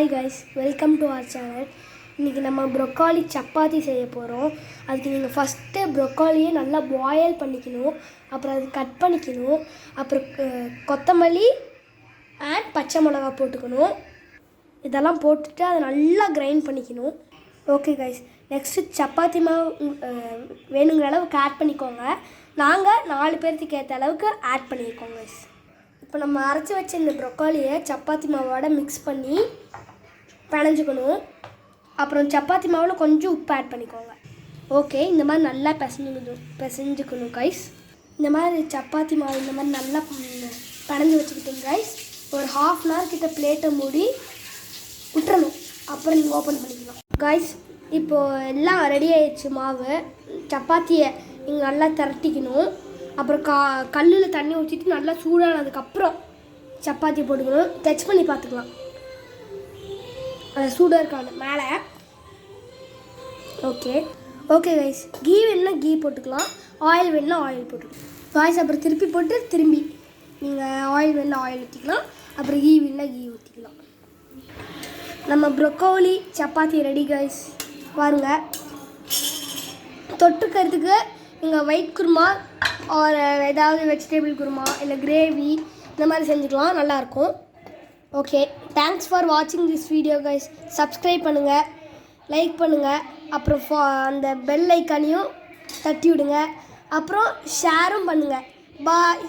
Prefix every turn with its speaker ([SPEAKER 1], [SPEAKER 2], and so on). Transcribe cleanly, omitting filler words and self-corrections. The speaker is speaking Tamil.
[SPEAKER 1] Hi guys, welcome to our channel. இன்றைக்கி நம்ம ப்ரொக்காலி சப்பாத்தி செய்ய போகிறோம். அதுக்கு நீங்கள் ஃபஸ்ட்டு ப்ரொக்காலியை நல்லா பாயில் பண்ணிக்கணும். அப்புறம் அது கட் பண்ணிக்கணும். அப்புறம் கொத்தமல்லி அண்ட் பச்சை மிளகா போட்டுக்கணும். இதெல்லாம் போட்டுட்டு அதை நல்லா கிரைண்ட் பண்ணிக்கணும். ஓகே கைஸ், நெக்ஸ்ட்டு சப்பாத்தி மாவு வேணுங்கிற அளவுக்கு ஆட் பண்ணிக்கோங்க. நாங்கள் 4 பேர்த்துக்கு ஏற்ற அளவுக்கு ஆட் பண்ணியிருக்கோங்க கைஸ். இப்போ நம்ம அரைச்சி வச்ச இந்த ப்ரொக்காலியை சப்பாத்தி மாவோட மிக்ஸ் பண்ணி பிணைஞ்சிக்கணும். அப்புறம் சப்பாத்தி மாவில் கொஞ்சம் உப்பு ஆட் பண்ணிக்கோங்க. ஓகே, இந்த மாதிரி நல்லா பிசைஞ்சுக்கணும் கைஸ். இந்த மாதிரி சப்பாத்தி மாவு இந்த மாதிரி நல்லா பிணைஞ்சி வச்சுக்கிட்டீங்க கைஸ். ஒரு 1/2 hour கிட்ட பிளேட்டை மூடி விட்டுறணும். அப்புறம் நீங்கள் ஓப்பன் பண்ணிக்கலாம் கைஸ். இப்போது எல்லாம் ரெடி ஆயிடுச்சு மாவு. சப்பாத்தியை நீங்கள் நல்லா திரட்டிக்கணும். அப்புறம் கல்லில் தண்ணி ஊற்றிட்டு நல்லா சூடானதுக்கப்புறம் சப்பாத்தி போட்டுக்கணும். டச் பண்ணி பார்த்துக்கலாம் அது சூடாக இருக்காது மேலே. ஓகே கைஸ், கீ வேணுன்னா கீ போட்டுக்கலாம், ஆயில் வேணுன்னா ஆயில் போட்டுக்கலாம் கைஸ். அப்புறம் திருப்பி போட்டு திரும்பி நீங்கள் ஆயில் வேணுன்னா ஆயில் ஊற்றிக்கலாம். அப்புறம் கீ வேணுன்னா கீ ஊற்றிக்கலாம். நம்ம ப்ரொக்கோலி சப்பாத்தி ரெடி கைஸ். பாருங்கள், தொட்டுக்கிறதுக்கு நீங்கள் ஒயிட் குருமா ஒரு ஏதாவது வெஜிடபிள் குருமா இல்லை கிரேவி இந்த மாதிரி செஞ்சுக்கலாம், நல்லாயிருக்கும். ஓகே, தேங்க்ஸ் ஃபார் வாட்சிங் திஸ் வீடியோ கைஸ். சப்ஸ்கிரைப் பண்ணுங்கள், லைக் பண்ணுங்கள், அப்புறம் அந்த பெல் ஐக்கானையும் தட்டி விடுங்க. அப்புறம் ஷேரும் பண்ணுங்கள். பாய்.